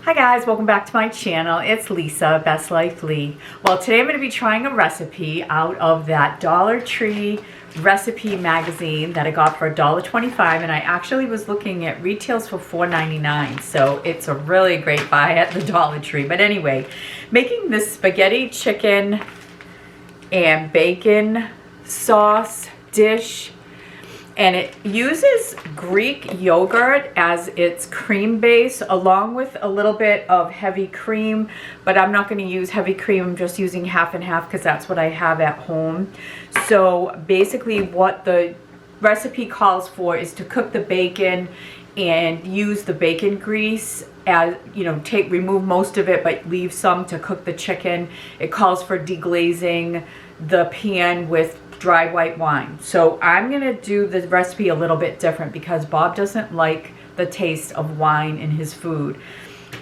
Hi guys, welcome back to my channel. It's Lisa, Best Life Lee. Well, today I'm going to be trying a recipe out of that Dollar Tree recipe magazine that I got for $1.25, and I actually was looking at retails for $4.99, so it's a really great buy at the Dollar Tree. But anyway, making this spaghetti chicken and bacon sauce dish, and it uses Greek yogurt as its cream base along with a little bit of heavy cream, but I'm not going to use heavy cream. I'm just using half and half because that's what I have at home. So basically what the recipe calls for is to cook the bacon and use the bacon grease, as you know, remove most of it but leave some to cook the chicken. It calls for deglazing the pan with dry white wine. So I'm gonna do the recipe a little bit different because Bob doesn't like the taste of wine in his food.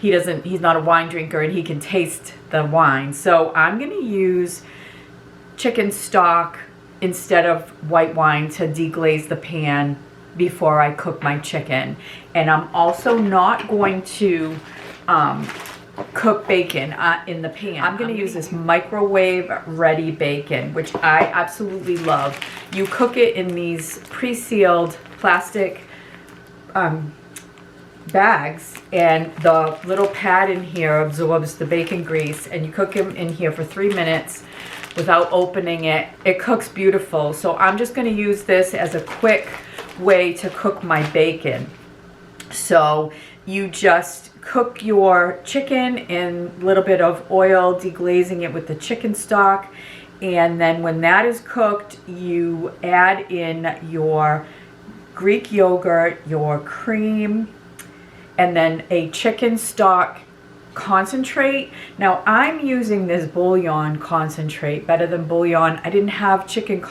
He's not a wine drinker and he can taste the wine. So I'm gonna use chicken stock instead of white wine to deglaze the pan before I cook my chicken. And I'm also not going to cook bacon in the pan. I'm going to use this microwave ready bacon, which I absolutely love. You cook it in these pre-sealed plastic bags, and the little pad in here absorbs the bacon grease, and you cook them in here for 3 minutes without opening it. It cooks beautiful. So I'm just going to use this as a quick way to cook my bacon. So you just cook your chicken in a little bit of oil, deglazing it with the chicken stock, and then when that is cooked, you add in your Greek yogurt, your cream, and then a chicken stock concentrate. Now I'm using this bouillon concentrate, better than bouillon. I didn't have chicken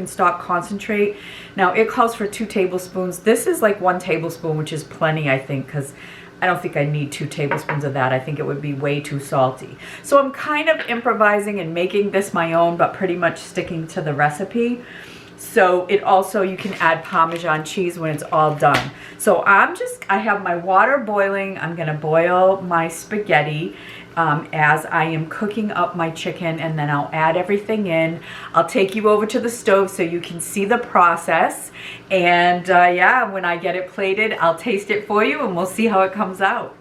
stock concentrate. Now it calls for 2 tablespoons. This is like 1 tablespoon, which is plenty, I think, because I don't think I need 2 tablespoons of that. I think it would be way too salty. So I'm kind of improvising and making this my own, but pretty much sticking to the recipe. So it also, you can add Parmesan cheese when it's all done. So I have my water boiling. I'm gonna boil my spaghetti as I am cooking up my chicken, and then I'll add everything in. I'll take you over to the stove so you can see the process. And yeah, when I get it plated, I'll taste it for you and we'll see how it comes out.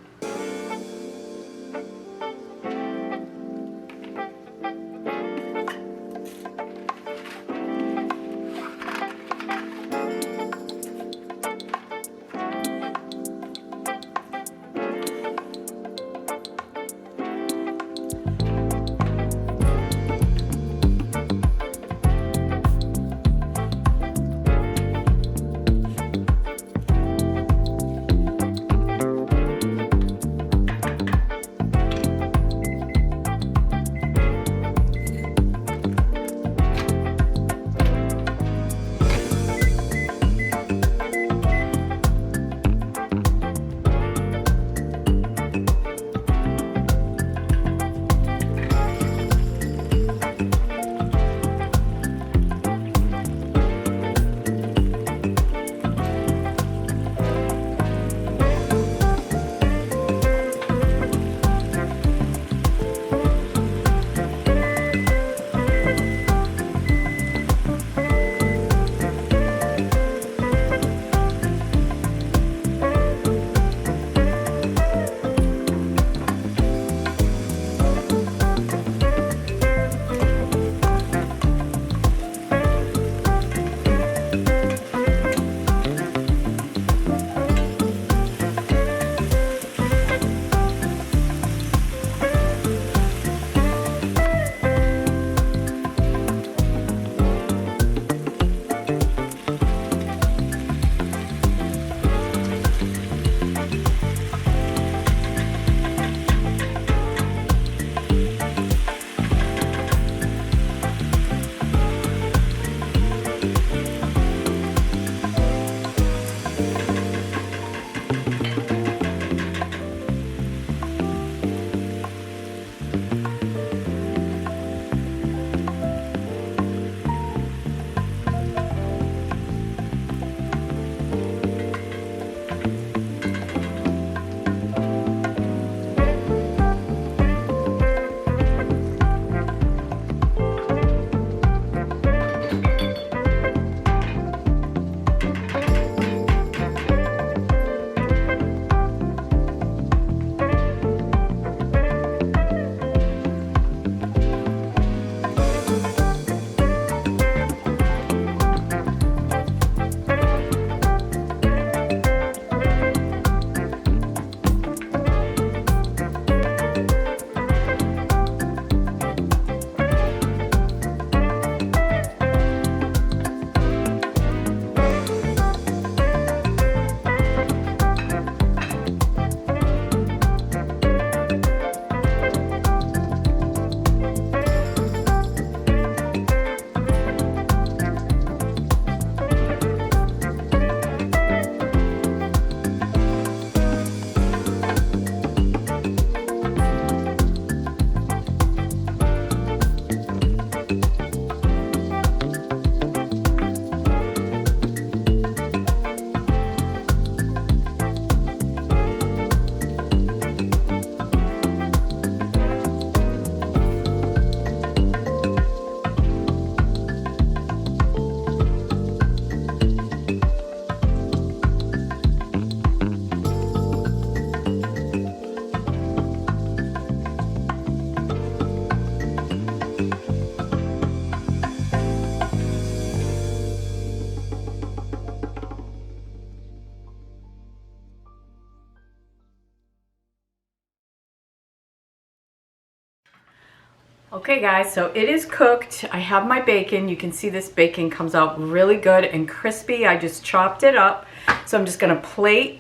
Okay guys, so it is cooked. I have my bacon. You can see this bacon comes out really good and crispy. I just chopped it up. So I'm just gonna plate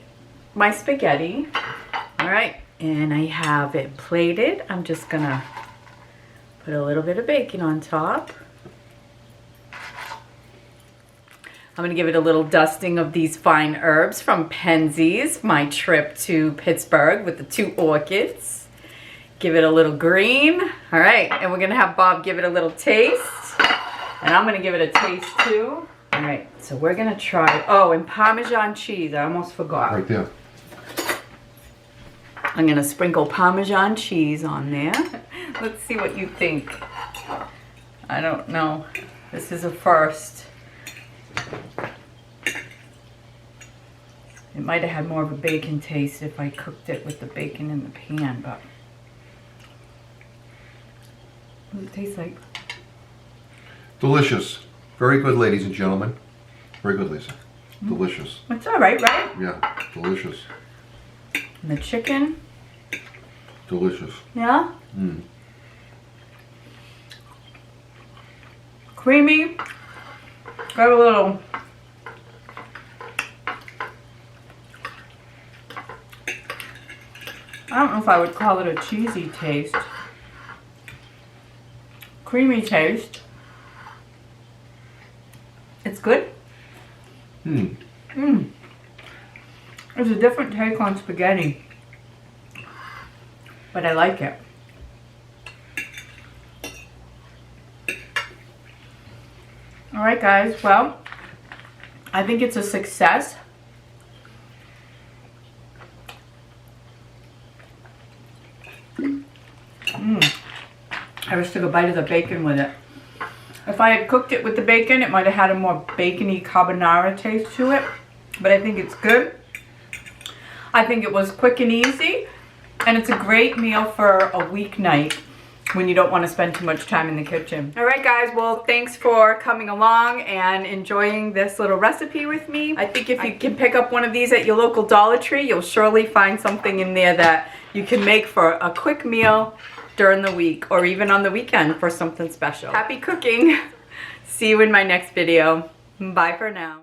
my spaghetti. All right, and I have it plated. I'm just gonna put a little bit of bacon on top. I'm gonna give it a little dusting of these fine herbs from Penzeys, my trip to Pittsburgh with the 2 orchids. Give it a little green. All right, and we're gonna have Bob give it a little taste. And I'm gonna give it a taste too. All right, so we're gonna try, oh, and Parmesan cheese, I almost forgot. Right there. I'm gonna sprinkle Parmesan cheese on there. Let's see what you think. I don't know, this is a first. It might have had more of a bacon taste if I cooked it with the bacon in the pan, but. What does it taste like? Delicious. Very good, ladies and gentlemen. Very good, Lisa. Delicious. It's all right, right? Yeah, delicious. And the chicken. Delicious. Yeah? Mm. Creamy. Got a little. I don't know if I would call it a cheesy taste. Creamy taste. It's good. Mm. Mmm. It's a different take on spaghetti, but I like it. Alright guys, well, I think it's a success. I just took a bite of the bacon with it. If I had cooked it with the bacon, it might have had a more bacony carbonara taste to it, but I think it's good. I think it was quick and easy, and it's a great meal for a weeknight when you don't want to spend too much time in the kitchen. All right guys, well thanks for coming along and enjoying this little recipe with me. I think if you can pick up one of these at your local Dollar Tree, you'll surely find something in there that you can make for a quick meal during the week or even on the weekend for something special. Happy cooking. See you in my next video. Bye for now.